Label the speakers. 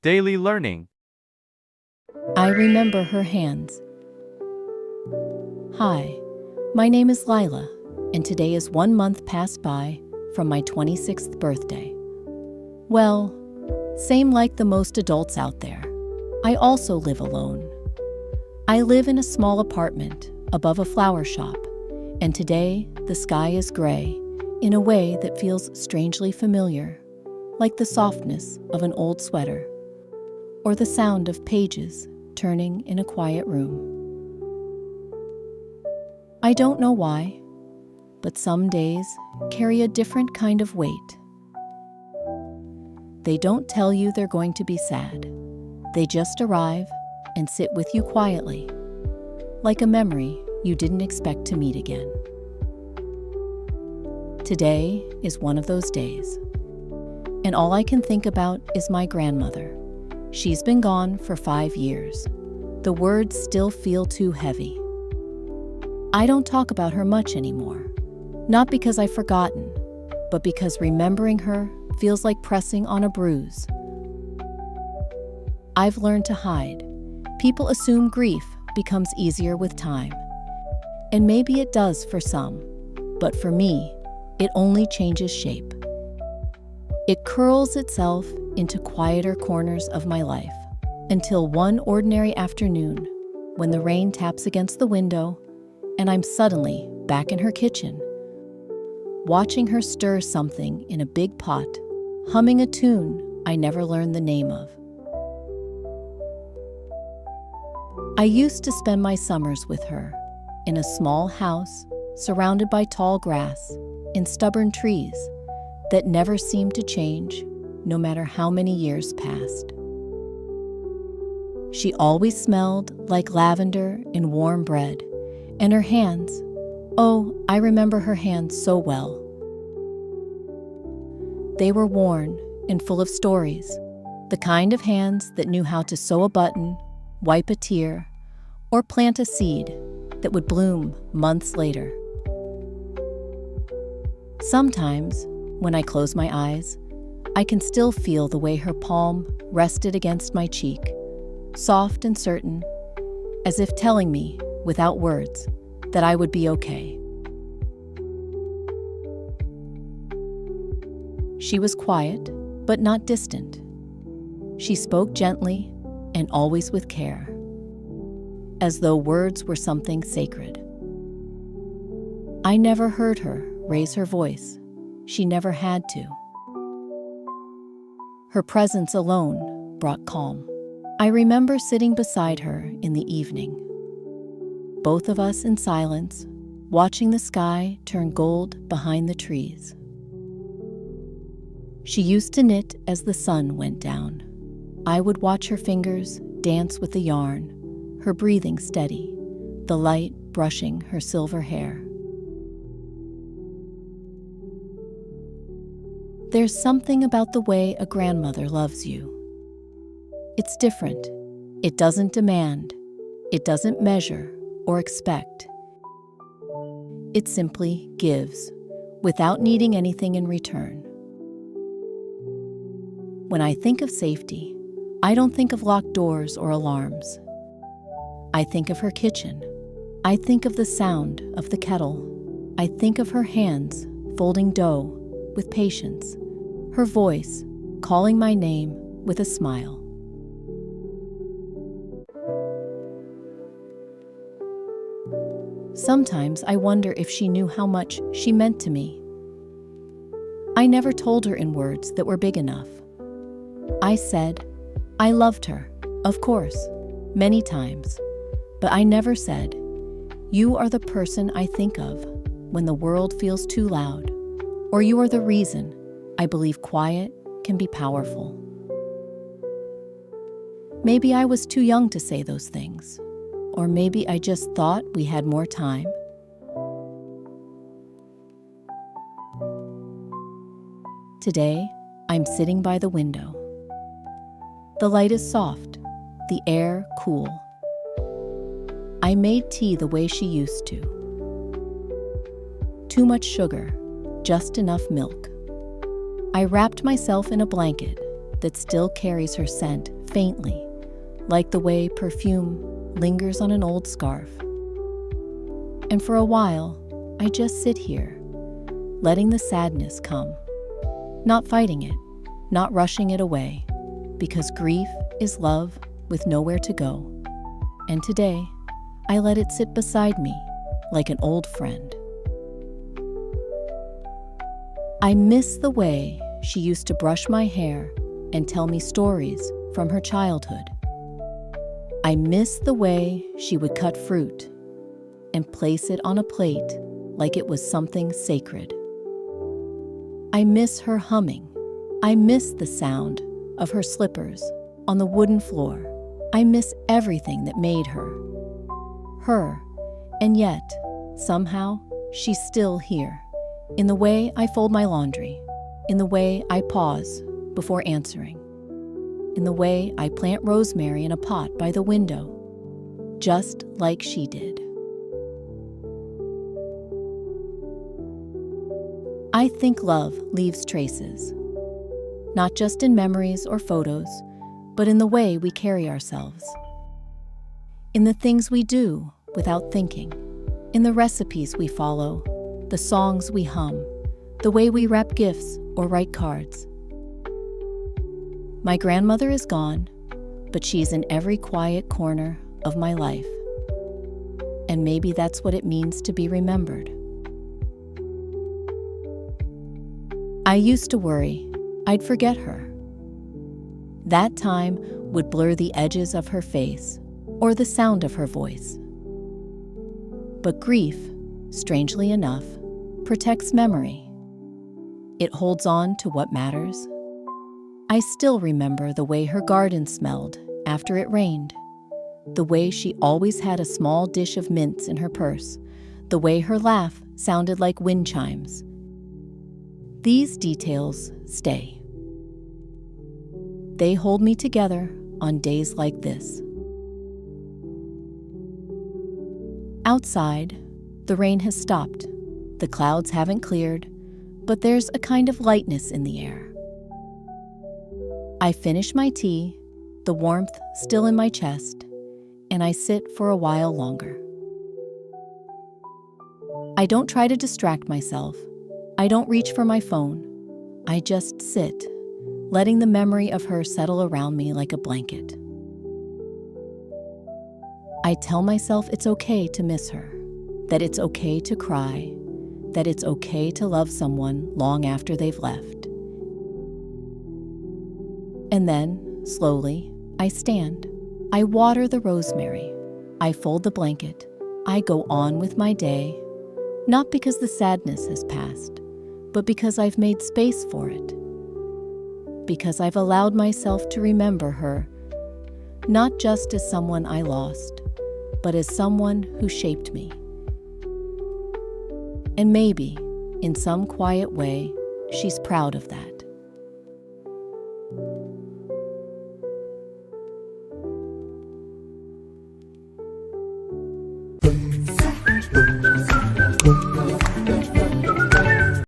Speaker 1: Daily learning.
Speaker 2: I remember her hands. Hi, my name is Lila, and today is 1 month past by from my 26th birthday. Well, same like the most adults out there. I also live alone. I live in a small apartment above a flower shop, and today the sky is gray in a way that feels strangely familiar, like the softness of an old sweater or the sound of pages turning in a quiet room. I don't know why, but some days carry a different kind of weight. They don't tell you they're going to be sad. They just arrive and sit with you quietly, like a memory you didn't expect to meet again. Today is one of those days, and all I can think about is my grandmother. She's been gone for 5 years. The words still feel too heavy. I don't talk about her much anymore, not because I've forgotten, but because remembering her feels like pressing on a bruise. I've learned to hide. People assume grief becomes easier with time. And maybe it does for some, but for me, it only changes shape. It curls itself into quieter corners of my life until one ordinary afternoon when the rain taps against the window and I'm suddenly back in her kitchen, watching her stir something in a big pot, humming a tune I never learned the name of. I used to spend my summers with her in a small house surrounded by tall grass and stubborn trees that never seemed to change no matter how many years passed. She always smelled like lavender and warm bread, and her hands, oh, I remember her hands so well. They were worn and full of stories, the kind of hands that knew how to sew a button, wipe a tear, or plant a seed that would bloom months later. Sometimes, when I close my eyes, I can still feel the way her palm rested against my cheek, soft and certain, as if telling me, without words, that I would be okay. She was quiet, but not distant. She spoke gently and always with care, as though words were something sacred. I never heard her raise her voice. She never had to. Her presence alone brought calm. I remember sitting beside her in the evening, both of us in silence, watching the sky turn gold behind the trees. She used to knit as the sun went down. I would watch her fingers dance with the yarn, her breathing steady, the light brushing her silver hair. There's something about the way a grandmother loves you. It's different. It doesn't demand. It doesn't measure or expect. It simply gives, without needing anything in return. When I think of safety, I don't think of locked doors or alarms. I think of her kitchen. I think of the sound of the kettle. I think of her hands folding dough with patience, her voice calling my name with a smile. Sometimes I wonder if she knew how much she meant to me. I never told her in words that were big enough. I said, I loved her, of course, many times, but I never said, you are the person I think of when the world feels too loud, or you are the reason I believe quiet can be powerful. Maybe I was too young to say those things, or maybe I just thought we had more time. Today, I'm sitting by the window. The light is soft, the air cool. I made tea the way she used to. Too much sugar, just enough milk. I wrapped myself in a blanket that still carries her scent faintly, like the way perfume lingers on an old scarf. And for a while, I just sit here, letting the sadness come, not fighting it, not rushing it away, because grief is love with nowhere to go. And today, I let it sit beside me like an old friend. I miss the way she used to brush my hair and tell me stories from her childhood. I miss the way she would cut fruit and place it on a plate like it was something sacred. I miss her humming. I miss the sound of her slippers on the wooden floor. I miss everything that made her. And yet, somehow, she's still here. In the way I fold my laundry, in the way I pause before answering, in the way I plant rosemary in a pot by the window, just like she did. I think love leaves traces, not just in memories or photos, but in the way we carry ourselves, in the things we do without thinking, in the recipes we follow, the songs we hum, the way we wrap gifts or write cards. My grandmother is gone, but she's in every quiet corner of my life. And maybe that's what it means to be remembered. I used to worry I'd forget her. That time would blur the edges of her face or the sound of her voice. But grief, strangely enough, protects memory. It holds on to what matters. I still remember the way her garden smelled after it rained, the way she always had a small dish of mints in her purse, the way her laugh sounded like wind chimes. These details stay. They hold me together on days like this. Outside, the rain has stopped. The clouds haven't cleared, but there's a kind of lightness in the air. I finish my tea, the warmth still in my chest, and I sit for a while longer. I don't try to distract myself. I don't reach for my phone. I just sit, letting the memory of her settle around me like a blanket. I tell myself it's okay to miss her, that it's okay to cry, that it's okay to love someone long after they've left. And then, slowly, I stand. I water the rosemary. I fold the blanket. I go on with my day, not because the sadness has passed, but because I've made space for it. Because I've allowed myself to remember her, not just as someone I lost, but as someone who shaped me. And maybe, in some quiet way, she's proud of that.